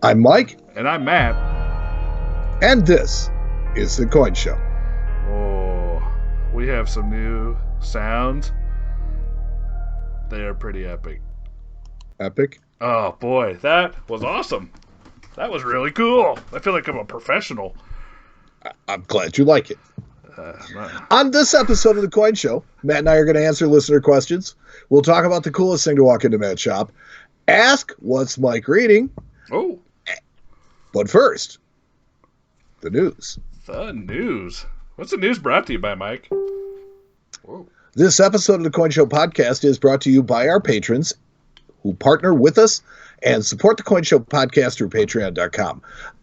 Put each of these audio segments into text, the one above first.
I'm Mike. And I'm Matt. And this is The Coin Show. Oh, we have some new sounds. They are pretty epic. Epic? Oh, boy. That was awesome. That was really cool. I feel like I'm a professional. I'm glad you like it. On this episode of The Coin Show, Matt and I are going to answer listener questions. We'll talk about the coolest thing to walk into Matt's shop. Ask what's Mike reading. Oh. But first, the news. The news. What's the news brought to you by, Mike? Whoa. This episode of The Coin Show podcast is brought to you by our patrons who partner with us and support The Coin Show podcast through patreon.com.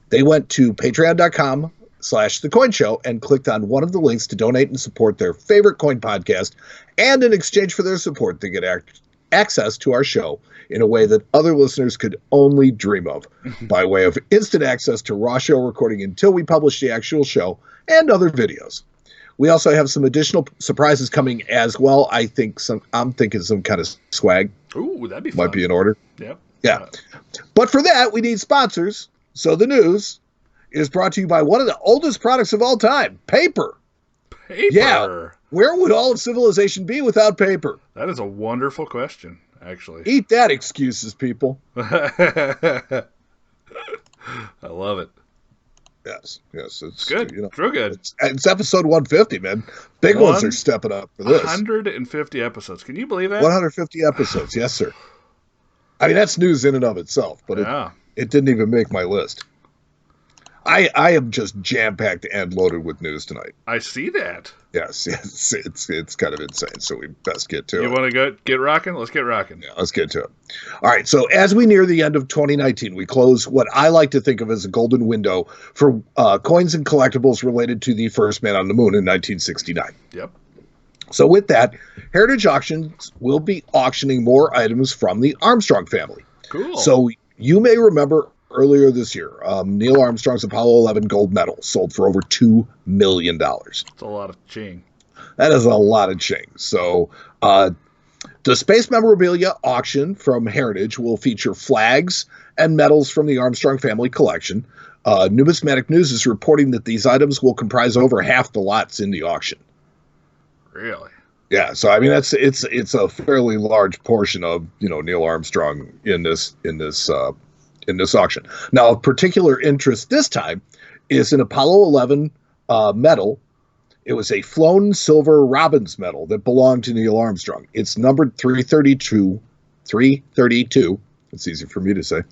They went to patreon.com/The Coin Show and clicked on one of the links to donate and support their favorite coin podcast. And in exchange for their support, they get access to our show in a way that other listeners could only dream of, by way of instant access to raw show recording until we publish the actual show and other videos. We also have some additional surprises coming as well. I'm thinking some kind of swag. Ooh, that'd be fun. Might be in order. Yep. Yeah. But for that, we need sponsors. So the news is brought to you by one of the oldest products of all time, paper. Paper? Yeah. Where would all of civilization be without paper? That is a wonderful question, actually. Eat that, excuses, people. I love it. Yes, it's good. It's real good. It's episode 150, man. Big ones are stepping up for this. 150 episodes. Can you believe that? 150 episodes, yes, sir. I mean, that's news in and of itself, but it didn't even make my list. I am just jam-packed and loaded with news tonight. I see that. Yes, it's kind of insane, so we best get to it. You want to go get rocking? Let's get rocking. Yeah, let's get to it. All right, so as we near the end of 2019, we close what I like to think of as a golden window for coins and collectibles related to the first man on the moon in 1969. Yep. So with that, Heritage Auctions will be auctioning more items from the Armstrong family. Cool. So you may remember earlier this year, Neil Armstrong's Apollo 11 gold medal sold for over $2 million. That's a lot of ching. That is a lot of ching. So the space memorabilia auction from Heritage will feature flags and medals from the Armstrong family collection. Numismatic News is reporting that these items will comprise over half the lots in the auction. Really? Yeah, so I mean it's a fairly large portion of Neil Armstrong in this auction. Now, of particular interest this time is an Apollo 11 medal. It was a flown silver Robbins medal that belonged to Neil Armstrong. It's numbered 332. It's easy for me to say,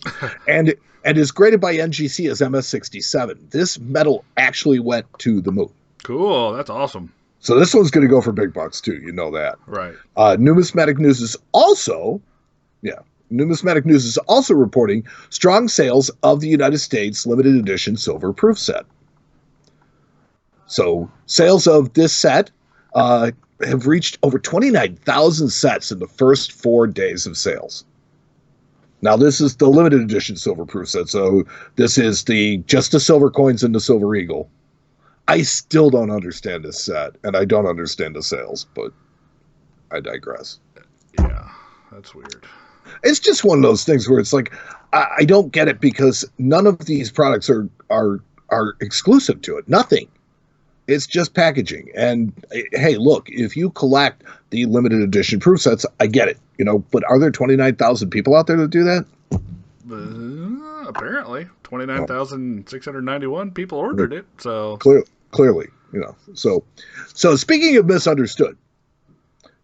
and is graded by NGC as MS-67. This medal actually went to the moon. Cool, that's awesome. So this one's going to go for big bucks too. You know that, right? Numismatic News is also, Numismatic News is also reporting strong sales of the United States limited edition silver proof set. So sales of this set have reached over 29,000 sets in the first 4 days of sales. Now this is the limited edition silver proof set. So this is just the silver coins and the silver eagle. I still don't understand this set, and I don't understand the sales, but I digress. Yeah, that's weird. It's just one of those things where it's like, I don't get it because none of these products are exclusive to it. Nothing. It's just packaging. And hey, look, if you collect the limited edition proof sets, I get it, but are there 29,000 people out there that do that? Apparently 29,691 people ordered it. So clearly, so speaking of misunderstood,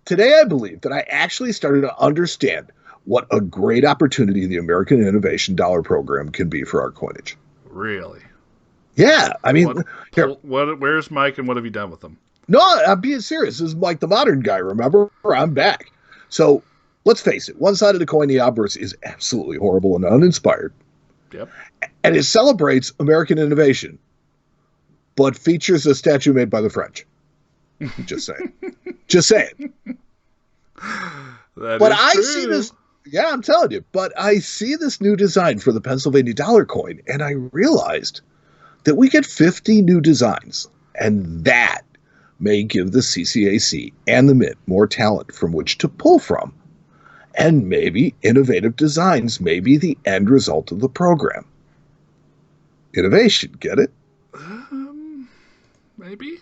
today I believe that I actually started to understand what a great opportunity the American Innovation Dollar Program can be for our coinage. Really? Yeah. I mean, where's Mike and what have you done with them? No, I'm being serious. This is Mike the Modern Guy, remember? I'm back. So let's face it. One side of the coin, the obverse, is absolutely horrible and uninspired. Yep. And it celebrates American innovation, but features a statue made by the French. Just saying. Just saying. But I see this. Yeah, I'm telling you. But I see this new design for the Pennsylvania dollar coin, and I realized that we get 50 new designs, and that may give the CCAC and the Mint more talent from which to pull from. And maybe innovative designs may be the end result of the program. innovation. Get it? Maybe.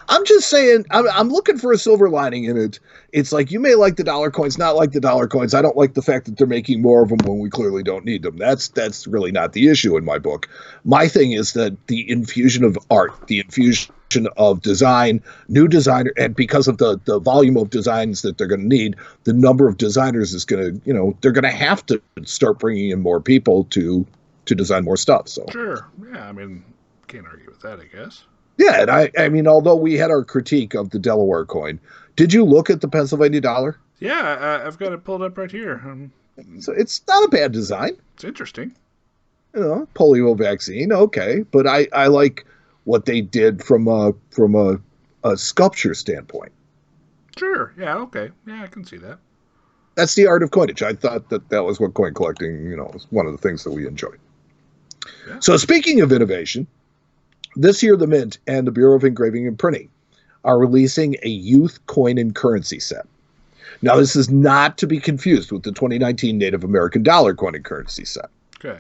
I'm just saying, I'm looking for a silver lining in it. It's like, you may like the dollar coins, not like the dollar coins. I don't like the fact that they're making more of them when we clearly don't need them. That's really not the issue in my book. My thing is that the infusion of art, the infusion of design, new designer, and because of the volume of designs that they're going to need, the number of designers is going to, they're going to have to start bringing in more people to design more stuff. So sure, yeah, I mean, can't argue with that, I guess. Yeah, and I mean, although we had our critique of the Delaware coin, did you look at the Pennsylvania dollar? Yeah, I've got it pulled up right here. So it's not a bad design. It's interesting. Polio vaccine, okay, but I like what they did from a sculpture standpoint. Sure. Yeah. Okay. Yeah, I can see that. That's the art of coinage. I thought that was what coin collecting, was one of the things that we enjoyed. Yeah. So speaking of innovation, this year the Mint and the Bureau of Engraving and Printing are releasing a youth coin and currency set. Now, this is not to be confused with the 2019 Native American dollar coin and currency set. Okay.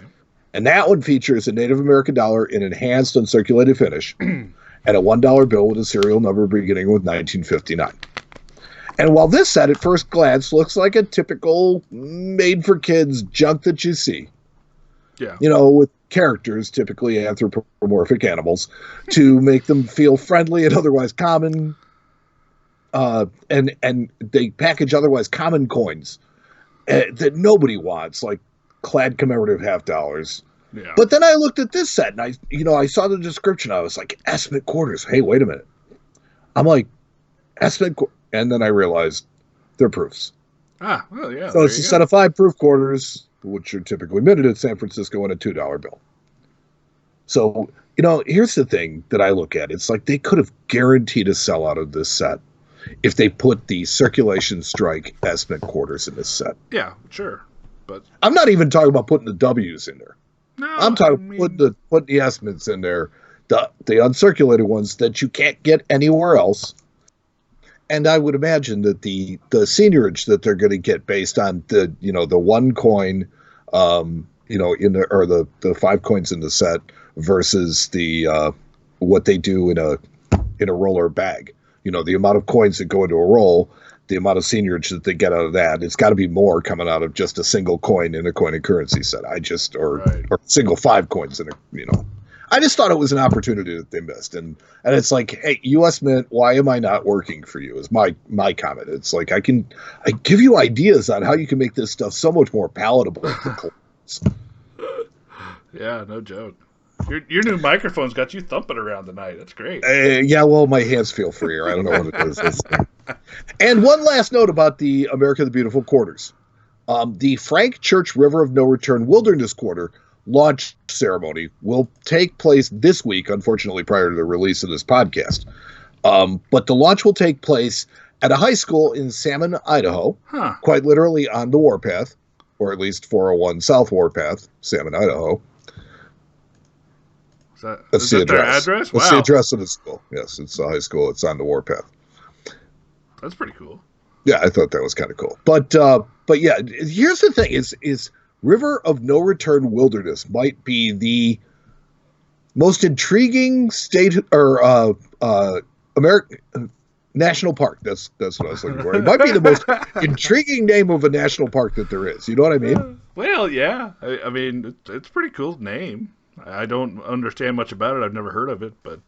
And that one features a Native American dollar in enhanced uncirculated finish and a $1 bill with a serial number beginning with 1959. And while this set at first glance looks like a typical made-for-kids junk that you see, with characters, typically anthropomorphic animals, to make them feel friendly and otherwise common, and they package otherwise common coins that nobody wants, like clad commemorative half dollars. Yeah. But then I looked at this set and I saw the description. I was like, estimate quarters. Hey, wait a minute. I'm like, estimate, and then I realized they're proofs. Ah, well, yeah. So it's a set of 5 proof quarters, which are typically minted in San Francisco, and a $2 bill. So, here's the thing that I look at. It's like they could have guaranteed a sellout of this set if they put the circulation strike estimate quarters in this set. Yeah, sure. But I'm not even talking about putting the W's in there. No, I'm talking putting the estimates in there, the uncirculated ones that you can't get anywhere else. And I would imagine that the seigniorage that they're going to get based on the one coin, in the 5 coins in the set versus the what they do in a roller bag. The amount of coins that go into a roll, the amount of seigniorage that they get out of that, it's got to be more coming out of just a single coin in a coin and currency set. Or single 5 coins in a. I just thought it was an opportunity that they missed, and it's like, hey, U.S. Mint, why am I not working for you? Is my comment. It's like I give you ideas on how you can make this stuff so much more palatable. Yeah, no joke. Your new microphone's got you thumping around tonight. That's great. Yeah, well, my hands feel freer. I don't know what it is. And one last note about the America the Beautiful quarters. The Frank Church River of No Return Wilderness Quarter launch ceremony will take place this week, unfortunately, prior to the release of this podcast. But the launch will take place at a high school in Salmon, Idaho, quite literally on the warpath, or at least 401 South Warpath, Salmon, Idaho. Is that their address? That's the address of the school. Yes, it's a high school. It's on the warpath. That's pretty cool. Yeah, I thought that was kind of cool. But yeah, here's the thing: is River of No Return Wilderness might be the most intriguing state or American national park. That's what I was looking for. It might be the most intriguing name of a national park that there is. You know what I mean? Well, yeah. I mean, it's a pretty cool name. I don't understand much about it. I've never heard of it, but...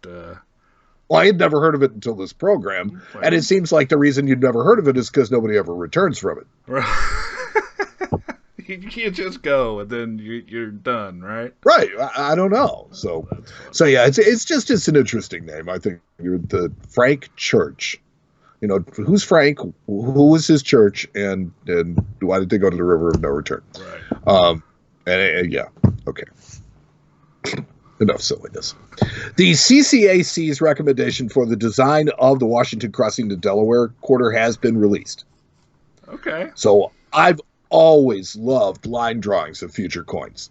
Well, I had never heard of it until this program, and it seems like the reason you'd never heard of it is because nobody ever returns from it. You can't just go and then you're done, right? Right. I don't know. So yeah, it's an interesting name. I think the Frank Church. Who's Frank? Who was his church? And why did they go to the River of No Return? Right. Yeah. Okay. Enough silliness. The CCAC's recommendation for the design of the Washington Crossing to Delaware quarter has been released. Okay. So I've always loved line drawings of future coins.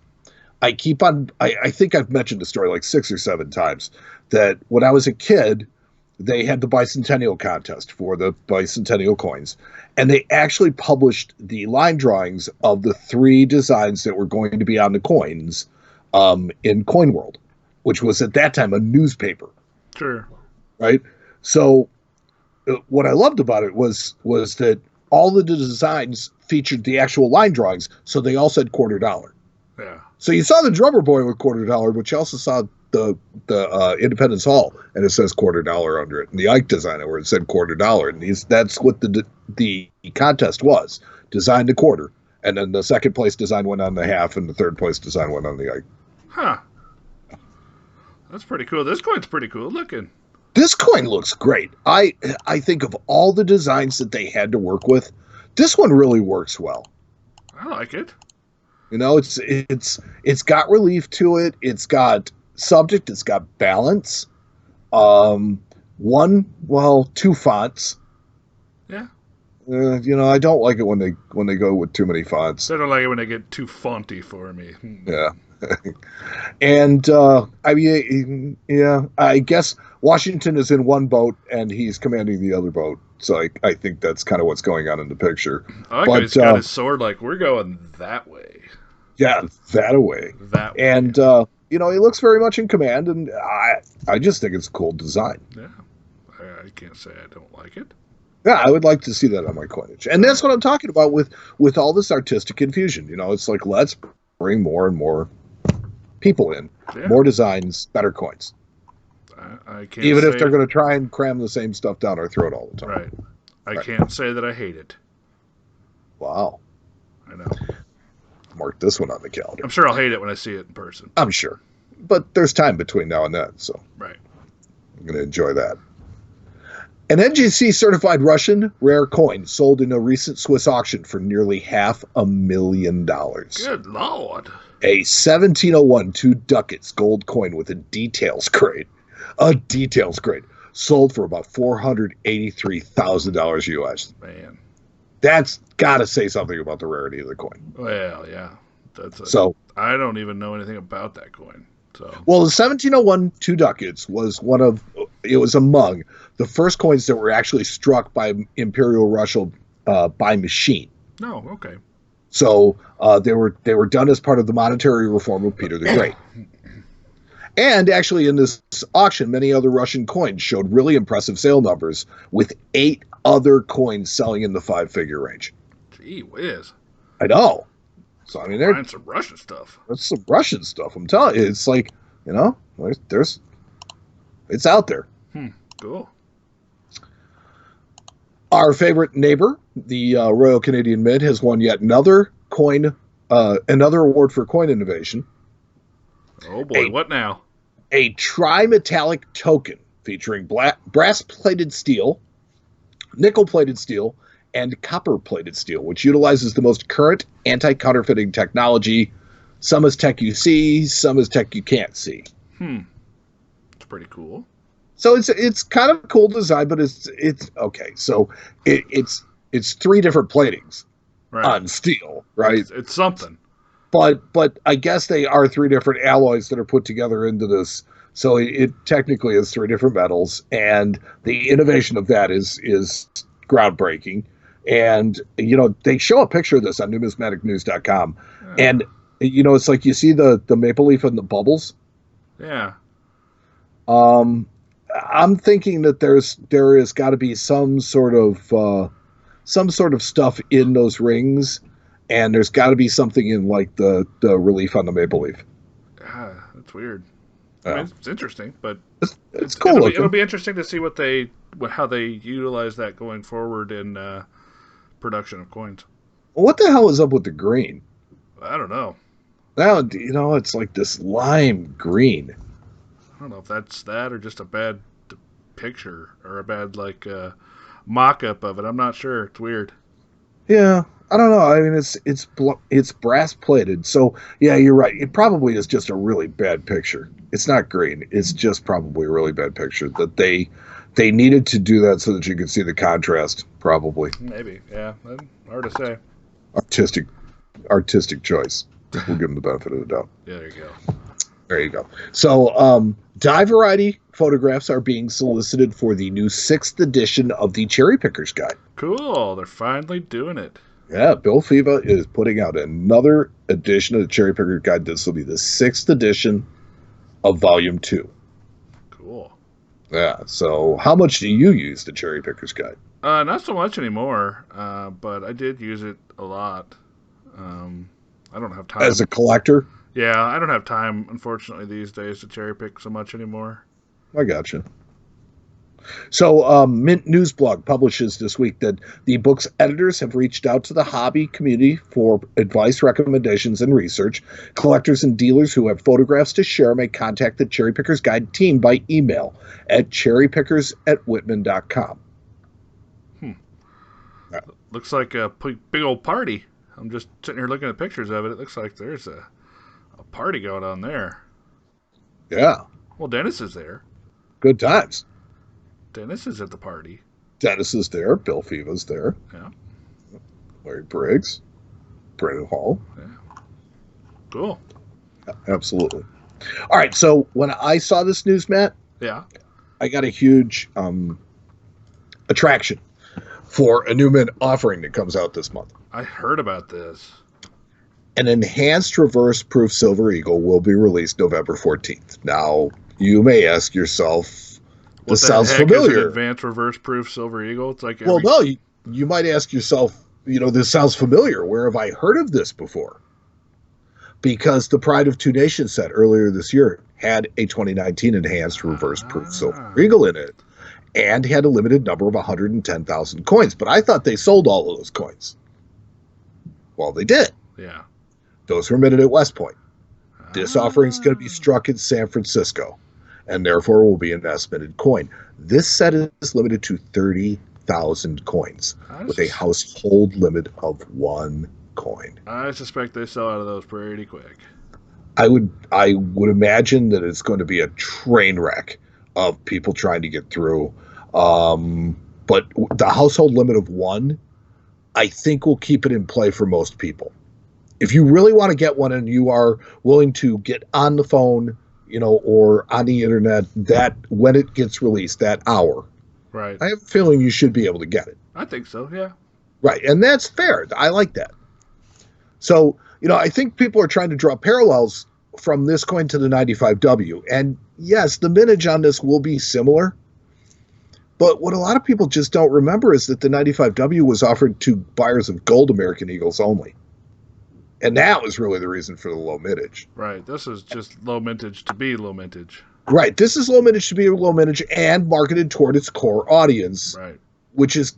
I think I've mentioned the story like 6 or 7 times that when I was a kid, they had the bicentennial contest for the bicentennial coins, and they actually published the line drawings of the 3 designs that were going to be on the coins in Coin World, which was at that time a newspaper. Sure. Right. So what I loved about it was that all the designs featured the actual line drawings, so they all said $quarter. Yeah. So you saw the Drummer Boy with $quarter, but you also saw the Independence Hall, and it says $quarter under it, and the Ike designer where it said $quarter, and that's what the contest was. Designed a quarter, and then the second place design went on the half, and the third place design went on the Ike. Huh. That's pretty cool. This coin's pretty cool looking. This coin looks great. I think of all the designs that they had to work with, this one really works well. I like it. You know, it's got relief to it. It's got subject. It's got balance. Two fonts. Yeah. You know, I don't like it when they go with too many fonts. I don't like it when they get too fonty for me. Yeah. And I mean, yeah, I guess Washington is in one boat and he's commanding the other boat. So I think that's kind of what's going on in the picture. I like he's got his sword like, we're going that way. Yeah, that away. That way. And, you know, he looks very much in command, and I just think it's a cool design. Yeah. I can't say I don't like it. Yeah, I would like to see that on my coinage. And that's what I'm talking about with all this artistic infusion. You know, it's like, let's bring more and more people in. Yeah. More designs, better coins. I can't Even if they're going to try and cram the same stuff down our throat all the time. Right. I can't say that I hate it. Wow. I know. Mark this one on the calendar. I'm sure I'll hate it when I see it in person. I'm sure. But there's time between now and then, so right. I'm going to enjoy that. An NGC certified Russian rare coin sold in a recent Swiss auction for nearly $500,000. Good Lord. A 1701 2 ducats gold coin with a details grade. A details grade. Sold for about $483,000 US. Man. That's got to say something about the rarity of the coin. Well, yeah. I don't even know anything about that coin. So. Well, the 1701 2 ducats was among the first coins that were actually struck by Imperial Russia by machine. No, okay. So they were done as part of the monetary reform of Peter the Great. And actually, in this auction, many other Russian coins showed really impressive sale numbers, with 8 other coins selling in the 5-figure range. Gee whiz! I know. So I mean, there's some Russian stuff. That's some Russian stuff. I'm telling you, it's like, you know, it's out there. Cool. Our favorite neighbor, the Royal Canadian Mint, has won yet another award for coin innovation. Oh boy, what now? A tri-metallic token featuring brass-plated steel, nickel-plated steel, and copper-plated steel, which utilizes the most current anti-counterfeiting technology. Some is tech you see, some is tech you can't see. It's pretty cool. So it's kind of a cool design, but it's okay. So it's 3 different platings on steel, right? It's something. But I guess they are 3 different alloys that are put together into this. So it technically is 3 different metals, and the innovation of that is groundbreaking. And, you know, they show a picture of this on numismaticnews.com. And, you know, it's like you see the maple leaf and the bubbles. Yeah. I'm thinking that there has got to be some sort of stuff in those rings, and there's got to be something in like the relief on the maple leaf. That's weird. I mean, it's interesting, but it's cool. It'll be interesting to see how they utilize that going forward in production of coins. What the hell is up with the green? I don't know. Now, you know, it's like this lime green. I don't know if that's that or just a bad picture or a bad mock-up of it. I'm not sure. It's weird. Yeah, I don't know. I mean, it's brass plated, so yeah, you're right. It probably is just a really bad picture. It's not green. It's just probably a really bad picture that they needed to do that so that you could see the contrast. Probably. Maybe. Yeah. Hard to say. Artistic choice. We'll give them the benefit of the doubt. Yeah, there you go. There you go. So, die variety photographs are being solicited for the new 6th edition of the Cherry Pickers Guide. Cool. They're finally doing it. Yeah, Bill Fiva is putting out another edition of the Cherry Picker Guide. This will be the 6th edition of Volume 2. Cool. Yeah, so how much do you use the Cherry Picker's Guide? Not so much anymore, but I did use it a lot. I don't have time. As a collector? Yeah, I don't have time, unfortunately, these days to cherry pick so much anymore. I gotcha. So, Mint Newsblog publishes this week that the book's editors have reached out to the hobby community for advice, recommendations, and research. Collectors and dealers who have photographs to share may contact the Cherry Pickers Guide team by email at cherrypickers@whitman.com. Looks like a big old party. I'm just sitting here looking at pictures of it. It looks like there's a party going on there. Yeah. Well, Dennis is there. Good times. Dennis is at the party. Dennis is there. Bill Fiva's there. Yeah. Larry Briggs. Brandon Hall. Yeah. Cool. Yeah, absolutely. All right. So when I saw this news, Matt, yeah, I got a huge attraction for a new mint offering that comes out this month. I heard about this. An enhanced reverse proof Silver Eagle will be released November 14th. Now, you may ask yourself, this sounds familiar. Is an advanced reverse proof Silver Eagle? It's like well, no, you might ask yourself, this sounds familiar. Where have I heard of this before? Because the Pride of Two Nations set earlier this year had a 2019 enhanced reverse proof Silver Eagle in it and had a limited number of 110,000 coins. But I thought they sold all of those coins. Well, they did. Yeah. Those were minted at West Point. This offering is going to be struck in San Francisco, and therefore will be an estimated coin. This set is limited to 30,000 coins with a household limit of 1 coin. I suspect they sell out of those pretty quick. I would imagine that it's going to be a train wreck of people trying to get through. But the household limit of 1, I think will keep it in play for most people. If you really want to get one and you are willing to get on the phone, or on the internet, that when it gets released, that hour, right? I have a feeling you should be able to get it. I think so, yeah. Right, and that's fair. I like that. So, I think people are trying to draw parallels from this coin to the 95W. And yes, the mintage on this will be similar. But what a lot of people just don't remember is that the 95W was offered to buyers of gold American Eagles only. And that was really the reason for the low mintage. Right. This is just low mintage to be low mintage. Right. This is low mintage to be low mintage and marketed toward its core audience. Right. Which is,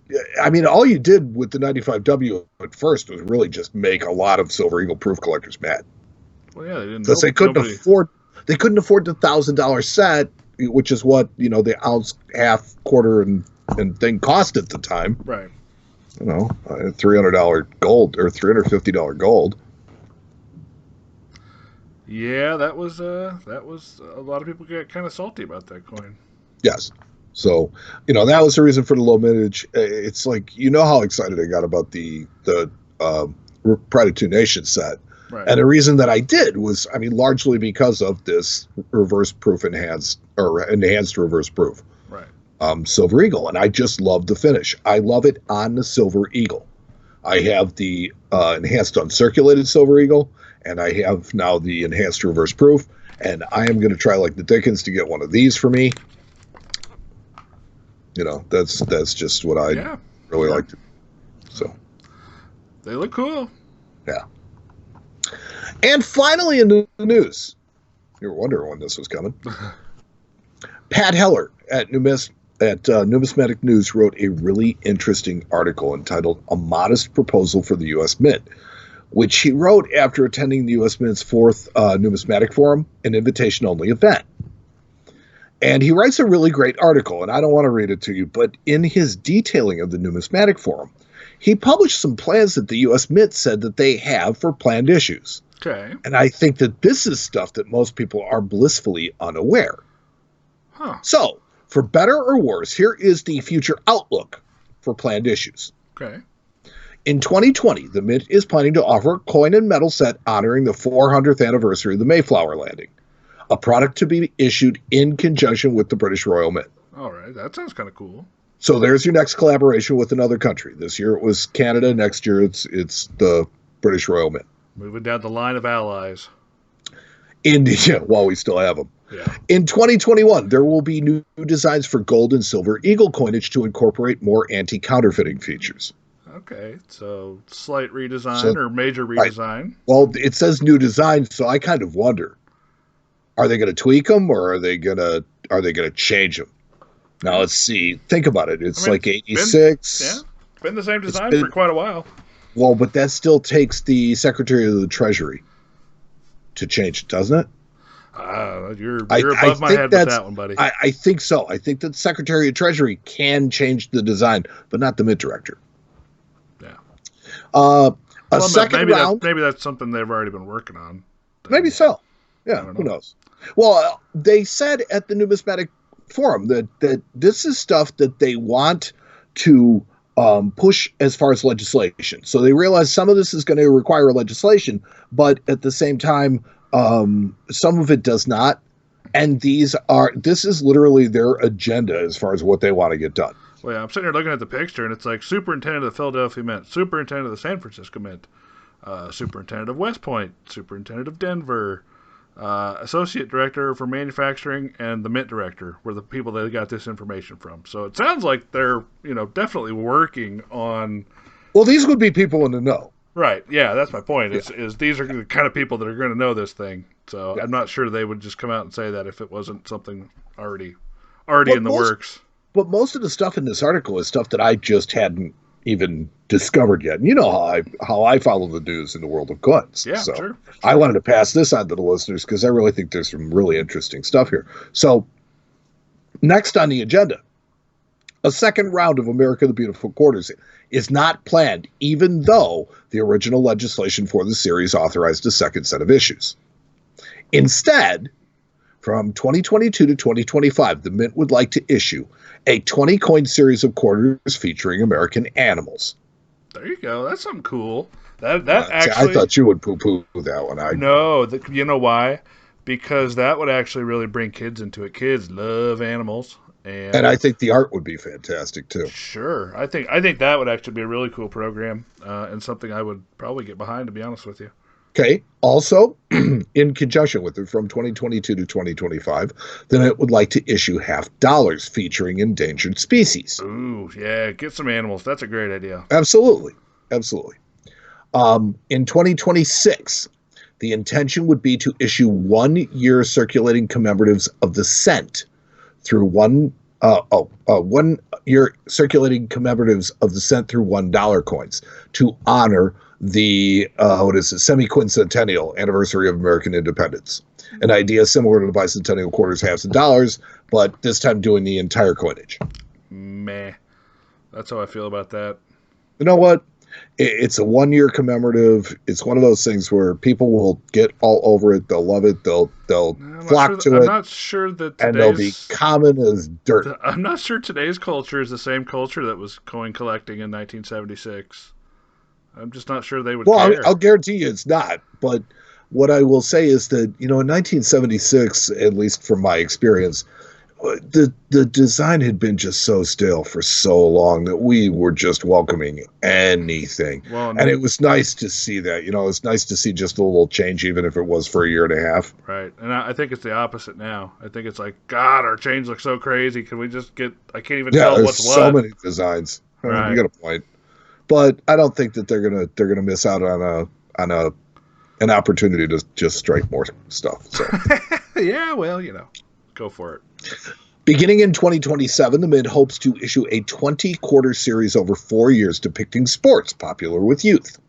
all you did with the 95W at first was really just make a lot of Silver Eagle proof collectors mad. Well, yeah, they didn't. Because they couldn't afford the $1,000 set, which is what the ounce, half, quarter, and thing cost at the time. Right. $300 gold or $350 gold. Yeah, that was a lot of people get kind of salty about that coin. Yes. So, that was the reason for the low mintage. It's like, how excited I got about the Pride of Two Nations set. Right. And the reason that I did was, largely because of this reverse proof enhanced reverse proof. Right. Silver Eagle. And I just love the finish. I love it on the Silver Eagle. I have the enhanced uncirculated Silver Eagle, and I have now the enhanced reverse proof, and I am going to try like the Dickens to get one of these for me. That's just what I really like to. So they look cool. Yeah. And finally, in the news, you were wondering when this was coming. Pat Heller at Numismatic News wrote a really interesting article entitled "A Modest Proposal for the U.S. Mint," which he wrote after attending the U.S. Mint's 4th Numismatic Forum, an invitation-only event. And he writes a really great article, and I don't want to read it to you, but in his detailing of the Numismatic Forum, he published some plans that the U.S. Mint said that they have for planned issues. Okay. And I think that this is stuff that most people are blissfully unaware. Huh. So, for better or worse, here is the future outlook for planned issues. Okay. In 2020, the Mint is planning to offer a coin and metal set honoring the 400th anniversary of the Mayflower landing, a product to be issued in conjunction with the British Royal Mint. All right. That sounds kind of cool. So there's your next collaboration with another country. This year it was Canada. Next year it's the British Royal Mint. Moving down the line of allies. India, while we still have them. Yeah. In 2021, there will be new designs for gold and silver eagle coinage to incorporate more anti-counterfeiting features. Okay, so slight redesign or major redesign. Right. Well, it says new design, so I kind of wonder: are they going to tweak them, or are they going to change them? Now let's see. Think about it. It's like 86. It's been the same design for quite a while. Well, but that still takes the Secretary of the Treasury to change it, doesn't it? You're above my head with that one, buddy. I think so. I think that the Secretary of Treasury can change the design, but not the Mint Director. Yeah. Second round. Maybe that's something they've already been working on. Maybe so. Yeah, who knows? Well, they said at the Numismatic Forum that this is stuff that they want to push as far as legislation. So they realize some of this is going to require legislation, but at the same time, some of it does not. And this is literally their agenda as far as what they want to get done. Well, yeah, I'm sitting here looking at the picture, and it's like Superintendent of the Philadelphia Mint, Superintendent of the San Francisco Mint, Superintendent of West Point, Superintendent of Denver, Associate Director for Manufacturing, and the Mint Director were the people that got this information from. So it sounds like they're, definitely working on... Well, these would be people in the know. Right, yeah, that's my point, is these are the kind of people that are going to know this thing. So I'm not sure they would just come out and say that if it wasn't something already in the works. But most of the stuff in this article is stuff that I just hadn't even discovered yet. And you know how I follow the news in the world of coins. Yeah, so sure. I wanted to pass this on to the listeners because I really think there's some really interesting stuff here. So next on the agenda, a second round of America the Beautiful Quarters is not planned, even though the original legislation for the series authorized a second set of issues. Instead, from 2022 to 2025, the Mint would like to issue a 20-coin series of quarters featuring American animals. There you go. That's something cool. Actually, I thought you would poo-poo that one. No, you know why? Because that would actually really bring kids into it. Kids love animals. And I think the art would be fantastic, too. Sure. I think that would actually be a really cool program and something I would probably get behind, to be honest with you. Okay. Also, in conjunction with it, from 2022 to 2025, then it would like to issue $50 featuring endangered species. Ooh, yeah. Get some animals. That's a great idea. Absolutely. Absolutely. In 2026, the intention would be to issue 1 year circulating commemoratives of the cent through 1 year circulating commemoratives of the cent through $1 coins to honor the semi-quincentennial anniversary of American independence. An idea similar to the bicentennial quarters, halves, and dollars, but this time doing the entire coinage. Meh. That's how I feel about that. You know what? It's a 1 year commemorative. It's one of those things where people will get all over it. They'll love it. They'll flock to it. I'm not sure that and they'll be common as dirt. I'm not sure today's culture is the same culture that was coin collecting in 1976. I'm just not sure they would care. Well, I'll guarantee you it's not. But what I will say is that, in 1976, at least from my experience, the design had been just so stale for so long that we were just welcoming anything. Well, and it was nice to see that. It's nice to see just a little change, even if it was for a year and a half. Right. And I think it's the opposite now. I think it's like, God, our change looks so crazy. Can we just I can't even tell what's what. Yeah, there's so many designs. Right. You got a point. But I don't think that they're gonna miss out on an opportunity to just strike more stuff. So yeah, well, go for it. Beginning in 2027, the Mint hopes to issue a 20-quarter series over 4 years depicting sports popular with youth.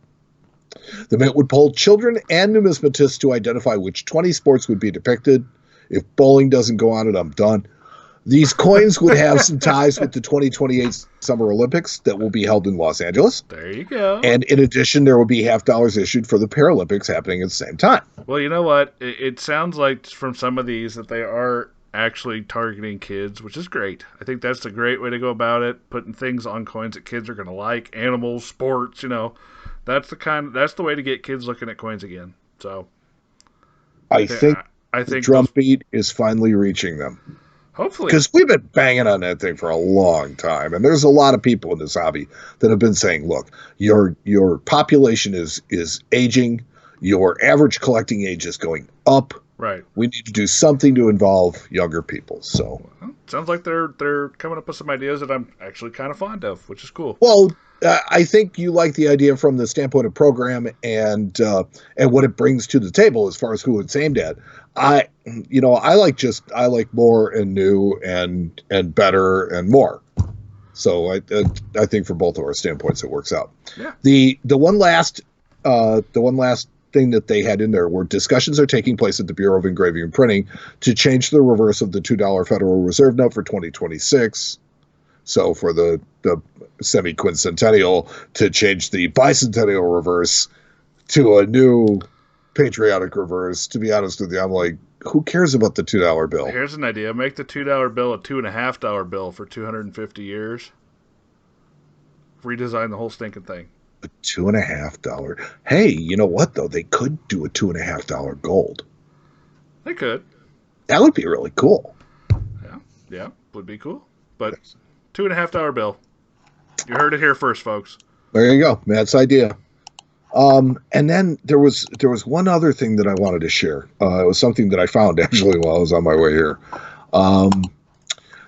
The Mint would poll children and numismatists to identify which 20 sports would be depicted. If bowling doesn't go on it, I'm done. These coins would have some ties with the 2028 Summer Olympics that will be held in Los Angeles. There you go. And in addition, there will be $50 issued for the Paralympics happening at the same time. Well, you know what? It sounds like from some of these that they are actually targeting kids, which is great. I think that's a great way to go about it, putting things on coins that kids are going to like, animals, sports, That's the way to get kids looking at coins again. So I think the drum beat is finally reaching them. Hopefully. Because we've been banging on that thing for a long time, and there's a lot of people in this hobby that have been saying, "Look, your population is aging, your average collecting age is going up. Right. We need to do something to involve younger people." So, well, sounds like they're coming up with some ideas that I'm actually kind of fond of, which is cool. well, I think you like the idea from the standpoint of program and what it brings to the table as far as who it's aimed at. I like more and new and better and more. So I think for both of our standpoints it works out. Yeah. The one last thing that they had in there were discussions are taking place at the Bureau of Engraving and Printing to change the reverse of the $2 Federal Reserve note for 2026. So for the semi-quincentennial to change the bicentennial reverse to a new patriotic reverse. To be honest with you, I'm like, who cares about the $2 bill? Here's an idea. Make the $2 bill a $2.50 bill for 250 years. Redesign the whole stinking thing. A $2.50. Hey, you know what, though? They could do a $2.50 gold. They could. That would be really cool. Yeah, would be cool. But $2.50 bill. You heard it here first, folks. There you go. Matt's idea. And then there was one other thing that I wanted to share. It was something that I found actually while I was on my way here.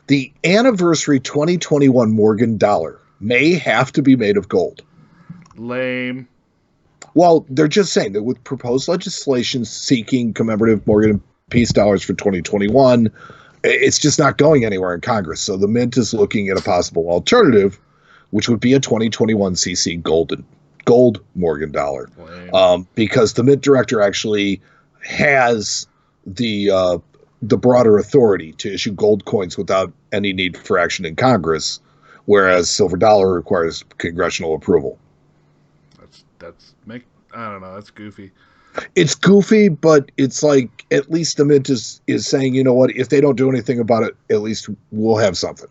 The anniversary 2021 Morgan dollar may have to be made of gold. Lame. Well, they're just saying that with proposed legislation seeking commemorative Morgan peace dollars for 2021, it's just not going anywhere in Congress. So the Mint is looking at a possible alternative, which would be a 2021 CC gold Morgan dollar, because the Mint director actually has the broader authority to issue gold coins without any need for action in Congress, whereas silver dollar requires congressional approval. I don't know. That's goofy. It's goofy, but it's like at least the Mint is saying, you know what? If they don't do anything about it, at least we'll have something.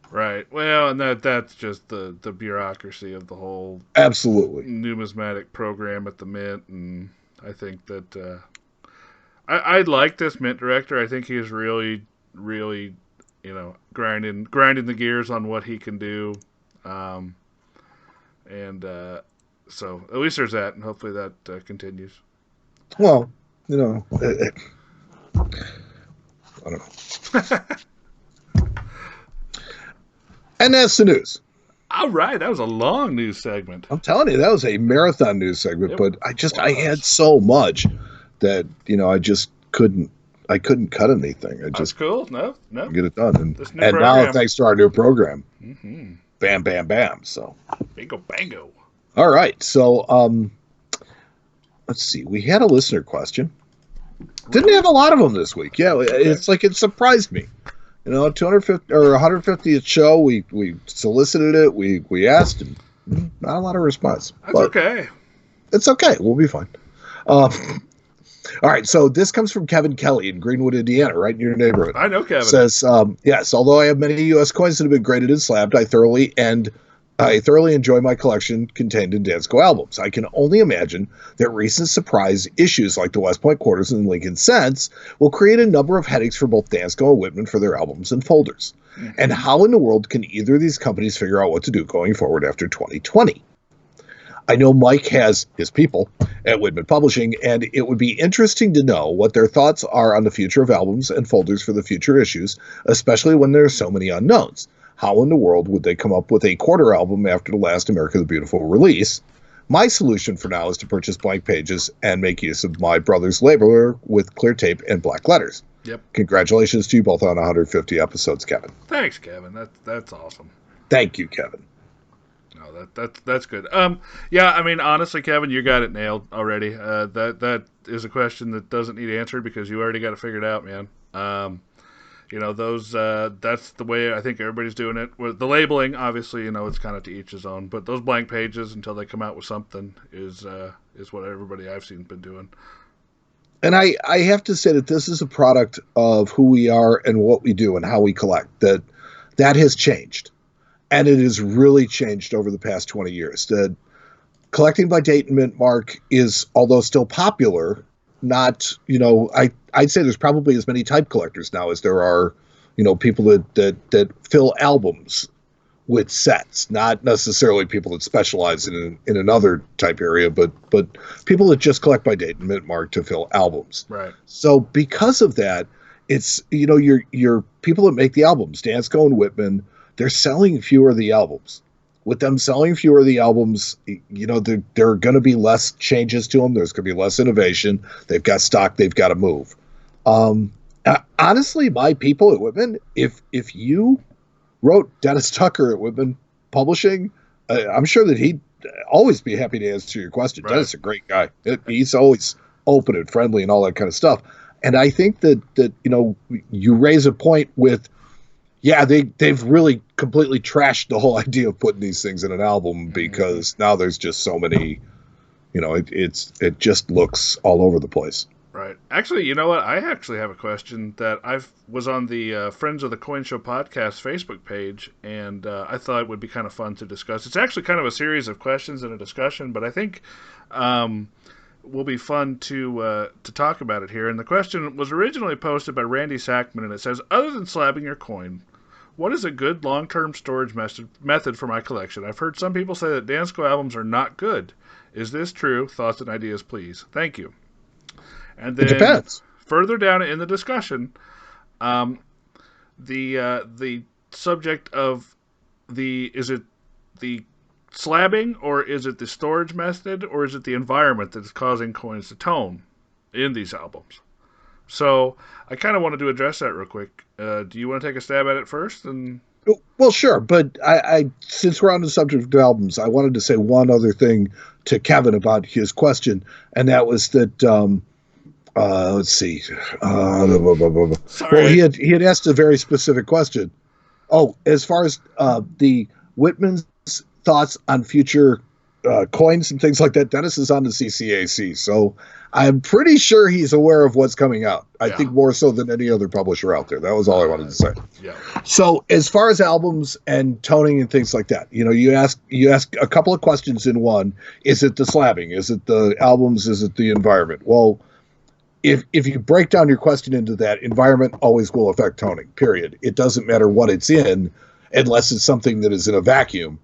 Right. Well, and that's just the bureaucracy of the whole absolutely numismatic program at the Mint, and I think that I like this Mint director. I think he's really, really, grinding the gears on what he can do, so at least there's that, and hopefully that continues. Well, I don't know. And that's the news. All right, that was a long news segment. I'm telling you, that was a marathon news segment, but I had so much that, I just couldn't cut anything. That's cool. No. Get it done. And now, thanks to our new program, bam, bam, bam. So, bingo, bango. All right. So, let's see. We had a listener question. Didn't have a lot of them this week. Yeah, it's like it surprised me. 250 or 150th show. We solicited it. We asked, and not a lot of response. That's okay. It's okay. We'll be fine. All right. So this comes from Kevin Kelly in Greenwood, Indiana, right in your neighborhood. I know Kevin. Says, yes, although I have many U.S. coins that have been graded and slabbed, I thoroughly enjoy my collection contained in Dansko albums. I can only imagine that recent surprise issues like the West Point Quarters and Lincoln Cents will create a number of headaches for both Dansko and Whitman for their albums and folders. Mm-hmm. And how in the world can either of these companies figure out what to do going forward after 2020? I know Mike has his people at Whitman Publishing, and it would be interesting to know what their thoughts are on the future of albums and folders for the future issues, especially when there are so many unknowns. How in the world would they come up with a quarter album after the last America the Beautiful release? My solution for now is to purchase blank pages and make use of my brother's labeler with clear tape and black letters. Yep. Congratulations to you both on 150 episodes, Kevin. Thanks, Kevin. That's awesome. Thank you, Kevin. No, that's good. Yeah, I mean, honestly, Kevin, you got it nailed already. That is a question that doesn't need answered because you already got it figured out, man. Those that's the way I think everybody's doing it. With the labeling, obviously, it's kind of to each his own. But those blank pages until they come out with something is what everybody I've seen been doing. And I have to say that this is a product of who we are and what we do and how we collect. That has changed, and it has really changed over the past 20 years. That collecting by date and mint mark is, although still popular, not, I'd say there's probably as many type collectors now as there are people that fill albums with sets, not necessarily people that specialize in another type area, but people that just collect by date and mint mark to fill albums. Right. So because of that, it's your people that make the albums, Dansko and Whitman, they're selling fewer of the albums. With them selling fewer of the albums, there are going to be less changes to them. There's going to be less innovation. They've got stock. They've got to move. Honestly, my people at Whitman, if you wrote Dennis Tucker at Whitman Publishing, I'm sure that he'd always be happy to answer your question. Right. Dennis is a great guy. He's always open and friendly and all that kind of stuff. And I think that you raise a point with, they've really completely trashed the whole idea of putting these things in an album, because now there's just so many, it just looks all over the place. Right. Actually, you know what? I actually have a question that was on the Friends of the Coin Show podcast Facebook page, and I thought it would be kind of fun to discuss. It's actually kind of a series of questions and a discussion, but I think will be fun to talk about it here. And the question was originally posted by Randy Sackman, and it says, other than slabbing your coin, what is a good long-term storage method for my collection? I've heard some people say that Dansko albums are not good. Is this true? Thoughts and ideas, please. Thank you. And then it depends. Further down in the discussion, the subject of is it the slabbing, or is it the storage method, or is it the environment that is causing coins to tone in these albums? So I kind of wanted to address that real quick. Do you want to take a stab at it first? Well, sure, but I since we're on the subject of albums, I wanted to say one other thing to Kevin about his question, and that was that. Let's see. Sorry. Well, he had asked a very specific question. Oh, as far as the Whitman's thoughts on future coins and things like that, Dennis is on the CCAC, so I'm pretty sure he's aware of what's coming out. I think more so than any other publisher out there. That was all I wanted to say. Yeah. So as far as albums and toning and things like that, you ask a couple of questions in one. Is it the slabbing? Is it the albums? Is it the environment? Well, if you break down your question into that, environment always will affect toning, period. It doesn't matter what it's in, unless it's something that is in a vacuum.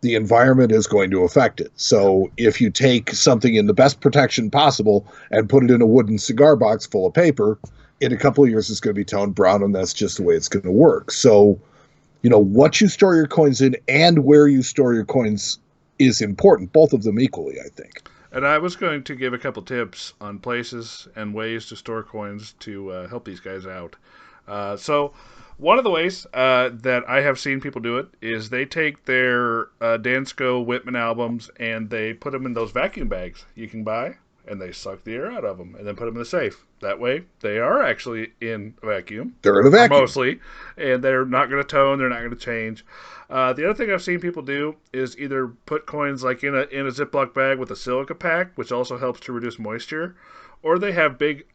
The environment is going to affect it. So if you take something in the best protection possible and put it in a wooden cigar box full of paper, in a couple of years it's going to be toned brown, and that's just the way it's going to work. So, what you store your coins in and where you store your coins is important, both of them equally, I think. And I was going to give a couple tips on places and ways to store coins to help these guys out. So one of the ways that I have seen people do it is they take their Dansko Whitman albums and they put them in those vacuum bags you can buy, and they suck the air out of them and then put them in the safe. That way they are actually in a vacuum. They're in a vacuum. Mostly. And they're not going to tone. They're not going to change. The other thing I've seen people do is either put coins like in a Ziploc bag with a silica pack, which also helps to reduce moisture, or they have big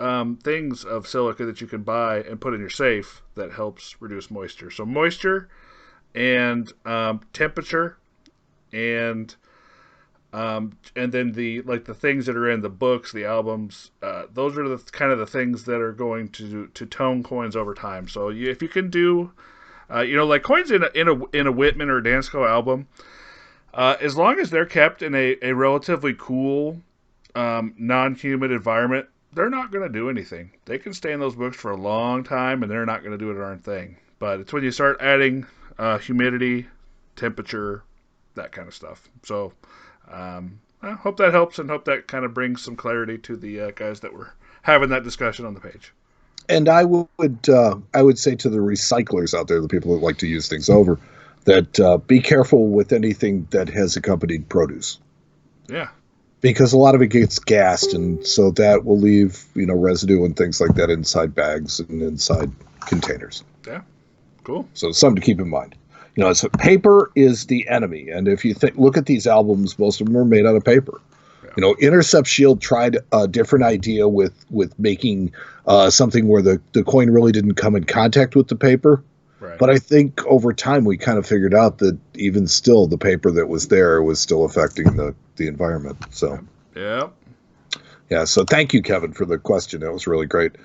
things of silica that you can buy and put in your safe that helps reduce moisture. So moisture and temperature and then the things that are in the books, the albums, those are the kind of the things that are going to tone coins over time. So if you can do. Like coins in a Whitman or a Dansko album, as long as they're kept in a relatively cool, non-humid environment, they're not going to do anything. They can stay in those books for a long time, and they're not going to do a darn thing. But it's when you start adding humidity, temperature, that kind of stuff. So I hope that helps, and hope that kind of brings some clarity to the guys that were having that discussion on the page. And I would say to the recyclers out there, the people that like to use things over, that be careful with anything that has accompanied produce. Yeah. Because a lot of it gets gassed, and so that will leave residue and things like that inside bags and inside containers. Yeah. Cool. So something to keep in mind. So paper is the enemy, and if you look at these albums, most of them are made out of paper. Intercept Shield tried a different idea with making something where the coin really didn't come in contact with the paper. Right. But I think over time we kind of figured out that even still the paper that was there was still affecting the environment. So So thank you, Kevin, for the question. That was really great.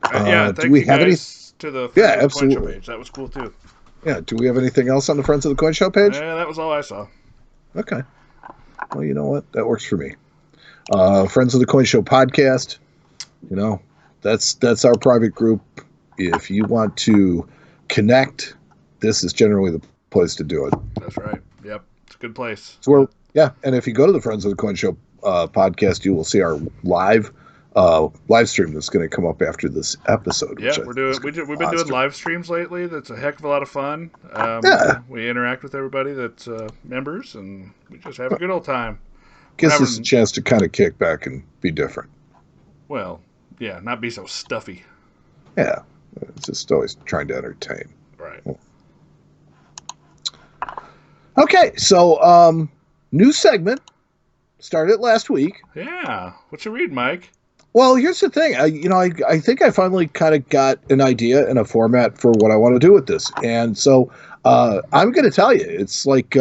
Thank do we you have guys to the Yeah, Friends of the Coin Show absolutely. page. That was cool too. Yeah. Do we have anything else on the Friends of the Coin Show page? Yeah, that was all I saw. Okay. Well, you know what? That works for me. Friends of the Coin Show podcast. You know, that's our private group. If you want to connect, this is generally the place to do it. That's right. Yep, it's a good place. So and if you go to the Friends of the Coin Show podcast, you will see our live stream that's going to come up after this episode. Yeah, we've been doing live streams lately. That's a heck of a lot of fun. We interact with everybody that's members, and we just have a good old time. Gives us a chance to kind of kick back and be different. Well, yeah, not be so stuffy. Yeah, it's just always trying to entertain. Right. Okay, so new segment started last week. Yeah, what you read, Mike? Well, here's the thing. I think I finally kind of got an idea and a format for what I want to do with this, and so I'm going to tell you. It's like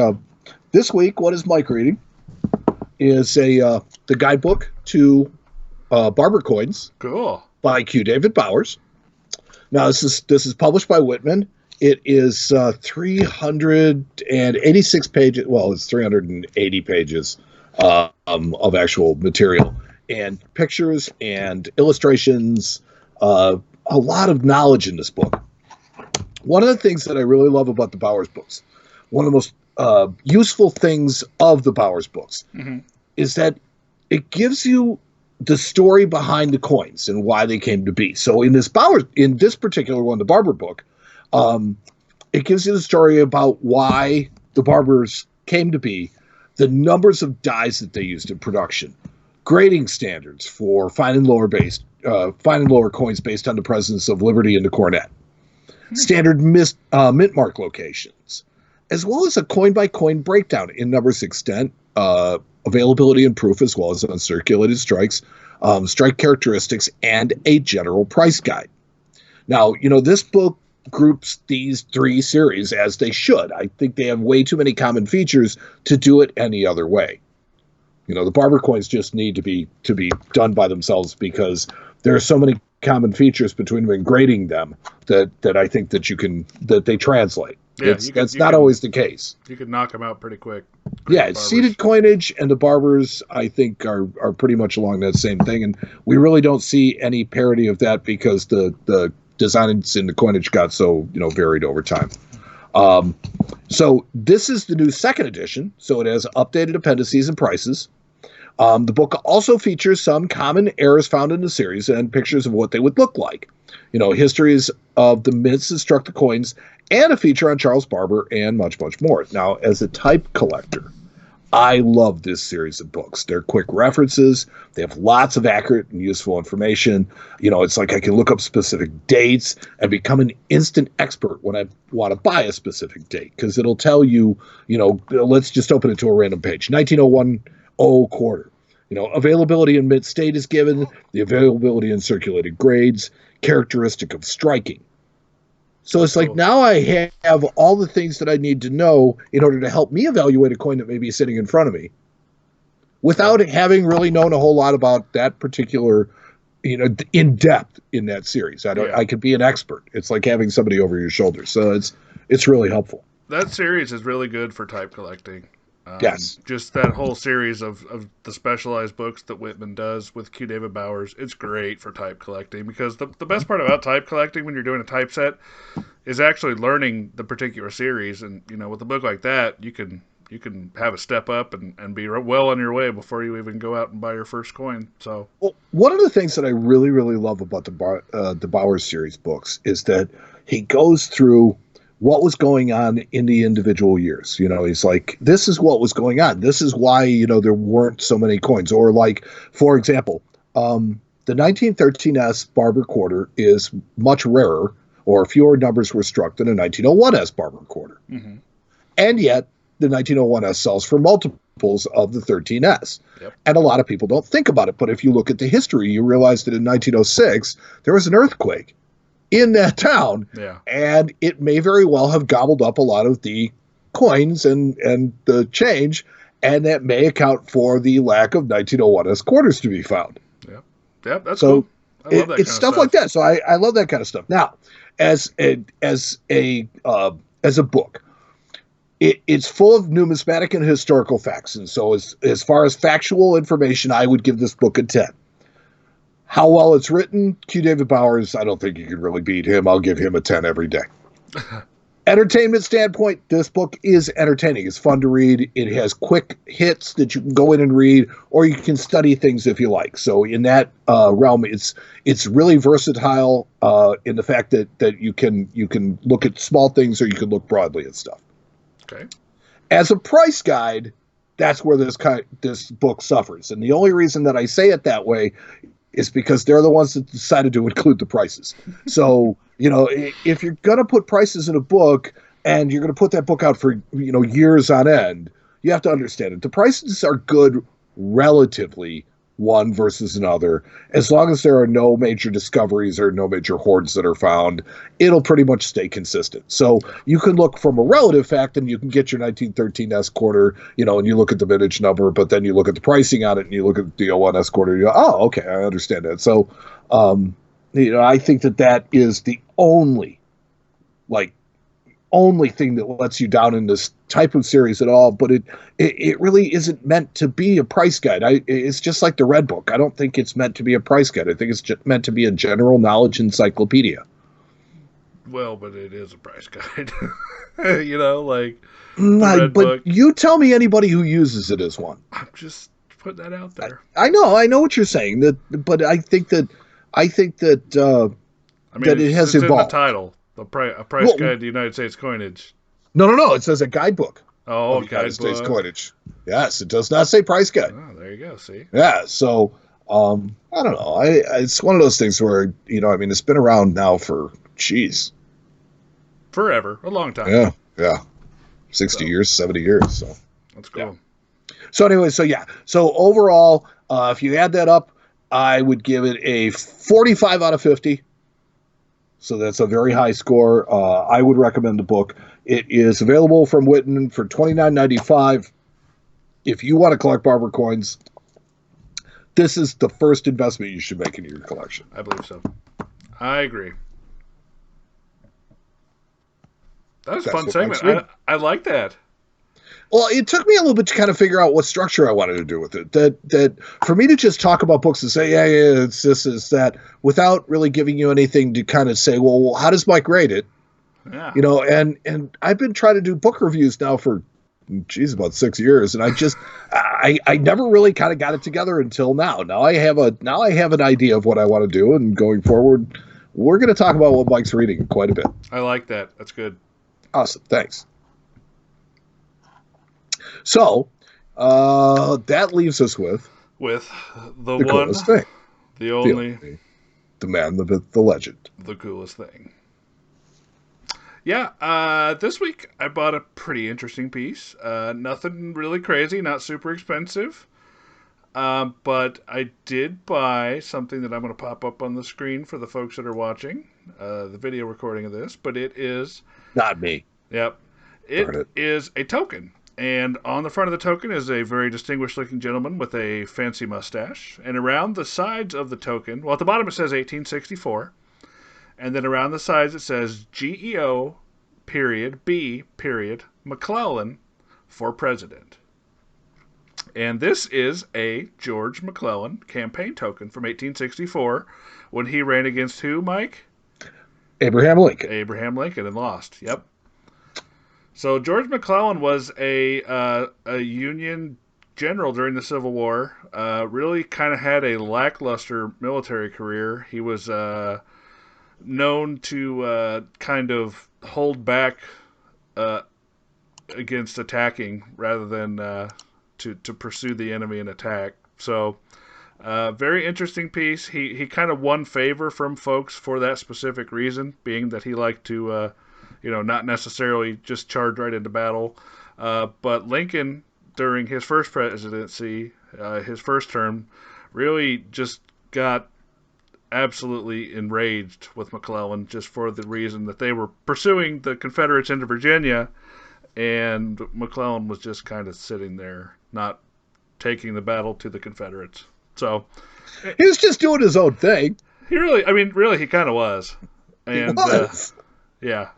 this week. What is Mike reading? Is the guidebook to barber coins. Cool. By Q. David Bowers. Now this is published by Whitman. It is 386 pages. Well, it's 380 pages of actual material and pictures and illustrations. A lot of knowledge in this book. One of the things that I really love about the Bowers books, one of the most useful things of the Bowers books, is that it gives you the story behind the coins and why they came to be. So in this particular one, the Barber book, it gives you the story about why the Barbers came to be, the numbers of dies that they used in production, grading standards for fine and lower coins based on the presence of Liberty and the Cornet, standard mint mark locations, as well as a coin by coin breakdown in numbers, extent, availability and proof, as well as uncirculated strikes, strike characteristics, and a general price guide. Now, this book groups these three series as they should. I think they have way too many common features to do it any other way. The barber coins just need to be done by themselves because there are so many common features between them and grading them that I think that they translate. Yeah, that's not always the case. You could knock them out pretty quick. Yeah, seated coinage and the barbers, I think, are pretty much along that same thing, and we really don't see any parody of that because the designs in the coinage got so varied over time. So this is the new second edition, so it has updated appendices and prices. The book also features some common errors found in the series and pictures of what they would look like. Histories of the mints that struck the coins, and a feature on Charles Barber, and much, much more. Now, as a type collector, I love this series of books. They're quick references. They have lots of accurate and useful information. It's like I can look up specific dates and become an instant expert when I want to buy a specific date, because it'll tell you, let's just open it to a random page. 1901 quarter. Availability in mint state is given, the availability in circulated grades, characteristic of striking. So it's like now I have all the things that I need to know in order to help me evaluate a coin that may be sitting in front of me without having really known a whole lot about that particular, in depth in that series. I could be an expert. It's like having somebody over your shoulder. So it's really helpful. That series is really good for type collecting. Yes. Just that whole series of the specialized books that Whitman does with Q. David Bowers, it's great for type collecting, because the best part about type collecting when you're doing a typeset is actually learning the particular series. And, with a book like that, you can have a step up and be well on your way before you even go out and buy your first coin. So, well, one of the things that I really, really love about the Bowers series books is that he goes through what was going on in the individual years. He's like, this is what was going on. This is why, there weren't so many coins. Or like, for example, the 1913S Barber quarter is much rarer, or fewer numbers were struck than a 1901S Barber quarter. Mm-hmm. And yet the 1901S sells for multiples of the 13S. Yep. And a lot of people don't think about it. But if you look at the history, you realize that in 1906, there was an earthquake in that town, and it may very well have gobbled up a lot of the coins and the change, and that may account for the lack of 1901S quarters to be found. Yeah, that's cool. I love that kind of It's stuff like that. So I love that kind of stuff. Now, as a book, it's full of numismatic and historical facts. And so as far as factual information, I would give this book a 10. How well it's written, Q. David Bowers, I don't think you can really beat him. I'll give him a 10 every day. Entertainment standpoint, this book is entertaining. It's fun to read. It has quick hits that you can go in and read, or you can study things if you like. So in that realm, it's really versatile in the fact that you can look at small things or you can look broadly at stuff. Okay. As a price guide, that's where this book suffers. And the only reason that I say it that way is because they're the ones that decided to include the prices. So, if you're going to put prices in a book and you're going to put that book out for, years on end, you have to understand it. The prices are good relatively one versus another. As long as there are no major discoveries or no major hoards that are found, it'll pretty much stay consistent. So you can look from a relative fact and you can get your 1913 S quarter, and you look at the vintage number, but then you look at the pricing on it and you look at the 01 S quarter, and you go, oh, okay, I understand that. So, I think that is the only thing that lets you down in this type of series at all, but it really isn't meant to be a price guide. It's just like the Red Book. I don't think it's meant to be a price guide. I think it's meant to be a general knowledge encyclopedia. Well, but it is a price guide. Like the Red Book. But you tell me anybody who uses it as one. I'm just putting that out there. I know what you're saying. But I think that that it has evolved. In the title. A price guide to United States coinage. No. It says a guidebook. Oh, of United States coinage. Yes, it does not say price guide. Oh, there you go. See. Yeah. So, I don't know. It's one of those things where it's been around now for forever, a long time. Yeah. 60 years, 70 years. So that's cool. Yeah. So anyway, so overall, if you add that up, I would give it a 45 out of 50. So that's a very high score. I would recommend the book. It is available from Witten for $29.95. If you want to collect barber coins, this is the first investment you should make in your collection. I believe so. I agree. That was a fun segment. I like that. Well, it took me a little bit to kind of figure out what structure I wanted to do with it. That for me to just talk about books and say, yeah, it's this, is that, without really giving you anything to kind of say, well, how does Mike rate it? Yeah. And I've been trying to do book reviews now for, about 6 years, and I never really kind of got it together until now. Now I have an idea of what I want to do, and going forward, we're going to talk about what Mike's reading quite a bit. I like that. That's good. Awesome. Thanks. So, that leaves us with the one, coolest thing. The only, the man, the myth, the legend. The coolest thing. Yeah, this week I bought a pretty interesting piece. Nothing really crazy, not super expensive. But I did buy something that I'm going to pop up on the screen for the folks that are watching the video recording of this. But it is... Not me. Yep. It is a token. And on the front of the token is a very distinguished-looking gentleman with a fancy mustache. And around the sides of the token, well, at the bottom it says 1864. And then around the sides it says GEO, B, McClellan for president. And this is a George McClellan campaign token from 1864 when he ran against who, Mike? Abraham Lincoln. Abraham Lincoln, and lost. Yep. So George McClellan was a Union general during the Civil War. Really kind of had a lackluster military career. He was known to kind of hold back against attacking rather than to pursue the enemy and attack. So very interesting piece. He kind of won favor from folks for that specific reason, being that he liked to not necessarily just charge right into battle. But Lincoln, during his first presidency, his first term, really just got absolutely enraged with McClellan just for the reason that they were pursuing the Confederates into Virginia, and McClellan was just kind of sitting there, not taking the battle to the Confederates. So he was just doing his own thing. really, he kind of was. And He was. yeah,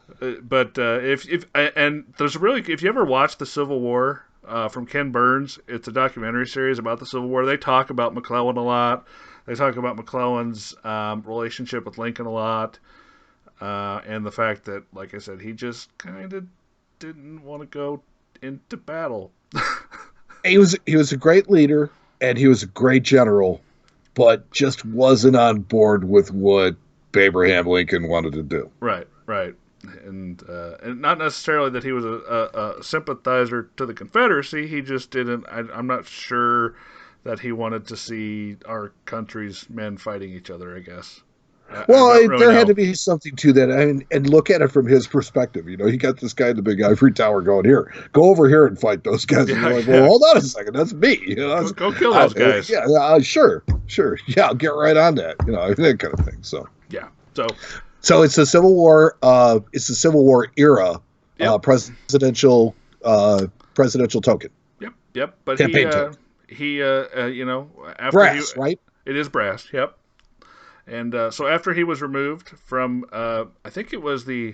but if you ever watch the Civil War from Ken Burns, it's a documentary series about the Civil War. They talk about McClellan a lot. They talk about McClellan's relationship with Lincoln a lot, and the fact that, like I said, he just kind of didn't want to go into battle. He was a great leader and he was a great general, but just wasn't on board with what Abraham Lincoln wanted to do. Right. And not necessarily that he was a sympathizer to the Confederacy. He just didn't. I'm not sure that he wanted to see our country's men fighting each other, I guess. There had to be something to that. And look at it from his perspective. You got this guy in the big ivory tower going, here, go over here and fight those guys. And you're like, well, hold on a second. That's me. Go kill those guys. Yeah, sure. Yeah, I'll get right on that. That kind of thing. So, yeah. So it's the Civil War. It's the Civil War era presidential token. Yep. But campaign token. After brass, right? It is brass. Yep. And so after he was removed from, I think it was the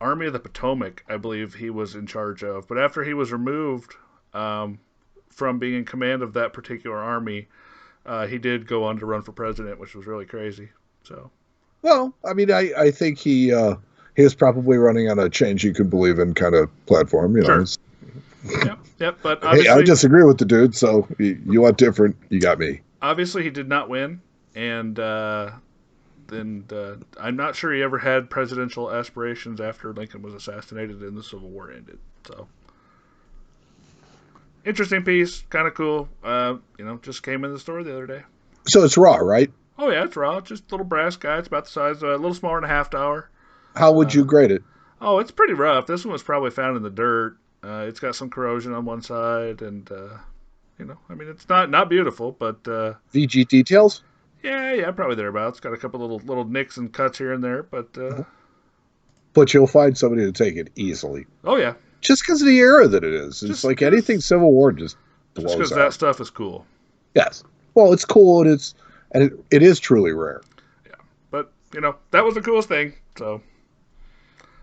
Army of the Potomac, I believe he was in charge of. But after he was removed from being in command of that particular army, he did go on to run for president, which was really crazy. So. Well, I mean, I think he was probably running on a change you could believe in kind of platform. Sure. Yep. But hey, I disagree with the dude. So you want different? You got me. Obviously, he did not win, and I'm not sure he ever had presidential aspirations after Lincoln was assassinated and the Civil War ended. So, interesting piece, kind of cool. Just came in the store the other day. So it's raw, right? Oh yeah, it's raw. Just a little brass guy. It's about the size, a little smaller than a half tower. How would you grade it? Oh, it's pretty rough. This one was probably found in the dirt. It's got some corrosion on one side, and it's not beautiful, but VG details. Yeah, probably thereabouts. Got a couple little nicks and cuts here and there, but but you'll find somebody to take it easily. Oh yeah, just because of the era that it is. It's like anything Civil War just blows just because out. That stuff is cool. Yes. Well, it's cool, and it is truly rare. Yeah, but that was the coolest thing. So,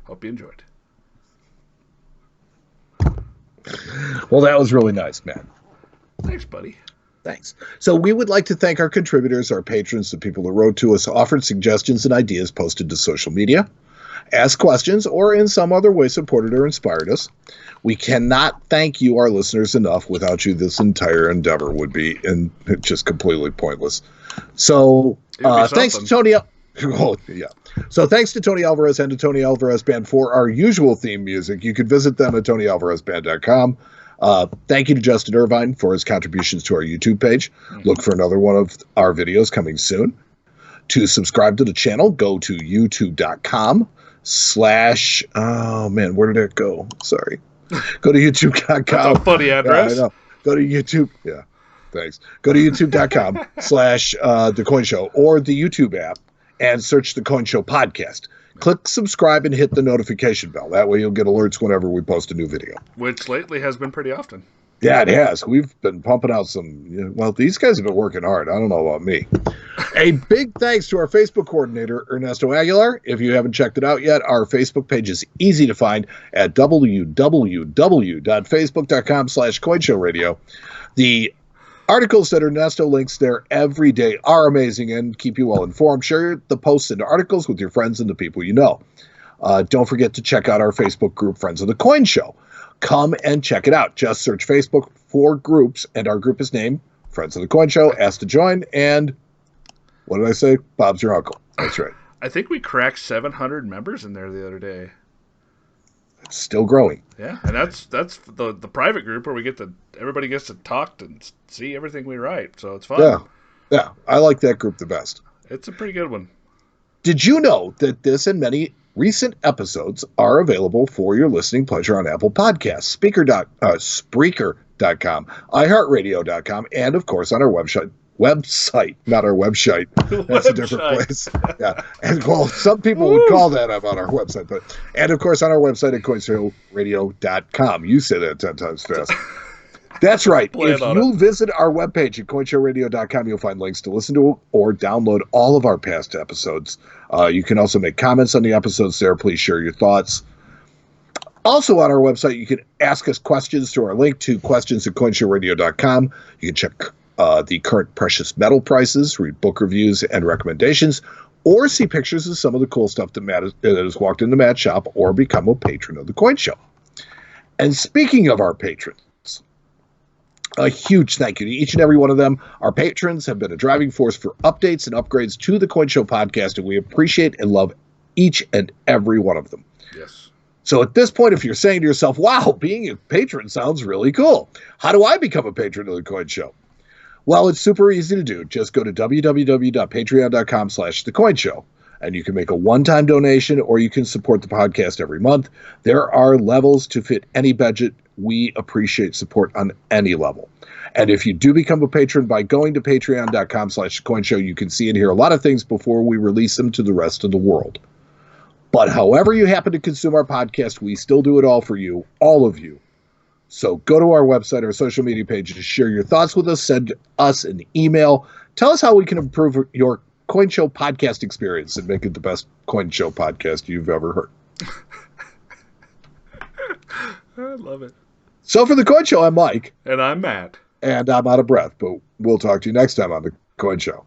hope you enjoyed. Well, that was really nice, man. Thanks, buddy. Thanks. So we would like to thank our contributors, our patrons, the people who wrote to us, offered suggestions and ideas, posted to social media, asked questions, or in some other way supported or inspired us. We cannot thank you, our listeners, enough. Without you, this entire endeavor would be just completely pointless. So thanks to Tony. Oh, yeah. So thanks to Tony Alvarez and to Tony Alvarez Band for our usual theme music. You can visit them at TonyAlvarezBand.com. Thank you to Justin Irvine for his contributions to our YouTube page. Look for another one of our videos coming soon. To subscribe to the channel, go to youtube.com/ oh man, where did it go? Sorry. Go to youtube.com. That's a funny address. Yeah, I know. Go to YouTube. Yeah. Thanks. Go to youtube.com/ The Coin Show or the YouTube app and search The Coin Show Podcast. Click subscribe and hit the notification bell. That way you'll get alerts whenever we post a new video. Which lately has been pretty often. Yeah, it has. We've been pumping out these guys have been working hard. I don't know about me. A big thanks to our Facebook coordinator, Ernesto Aguilar. If you haven't checked it out yet, our Facebook page is easy to find at www.facebook.com/coinshowradio. The articles that Ernesto links there every day are amazing and keep you well informed. Share the posts and articles with your friends and the people you know. Don't forget to check out our Facebook group, Friends of the Coin Show. Come and check it out. Just search Facebook for groups, and our group is named Friends of the Coin Show. Ask to join, and what did I say? Bob's your uncle. That's right. I think we cracked 700 members in there the other day. It's still growing. Yeah, and that's the private group where everybody gets to talk and see everything we write, so it's fun. Yeah, I like that group the best. It's a pretty good one. Did you know that this and many recent episodes are available for your listening pleasure on Apple Podcasts, Spreaker.com, iHeartRadio.com, and of course on our website, not our website. That's a different place. Yeah. And some people would call that up on our website, and of course on our website at coinshowradio.com. You say that 10 times fast. That's right. Plan If on you visit our webpage at coinshowradio.com, you'll find links to listen to or download all of our past episodes. You can also make comments on the episodes there. Please share your thoughts. Also on our website, you can ask us questions through our link to questions@coinshowradio.com. You can check the current precious metal prices, read book reviews and recommendations, or see pictures of some of the cool stuff that has walked into Matt's shop, or become a patron of the Coin Show. And speaking of our patrons, a huge thank you to each and every one of them. Our patrons have been a driving force for updates and upgrades to the Coin Show podcast, and we appreciate and love each and every one of them. Yes. So at this point, if you're saying to yourself, wow, being a patron sounds really cool, how do I become a patron of the Coin Show? Well, it's super easy to do. Just go to www.patreon.com/thecoinshow, and you can make a one-time donation, or you can support the podcast every month. There are levels to fit any budget. We appreciate support on any level. And if you do become a patron by going to patreon.com/thecoinshow, you can see and hear a lot of things before we release them to the rest of the world. But however you happen to consume our podcast, we still do it all for you, all of you. So go to our website, our social media page, to share your thoughts with us. Send us an email. Tell us how we can improve your Coin Show podcast experience and make it the best Coin Show podcast you've ever heard. I love it. So for the Coin Show, I'm Mike. And I'm Matt. And I'm out of breath, but we'll talk to you next time on the Coin Show.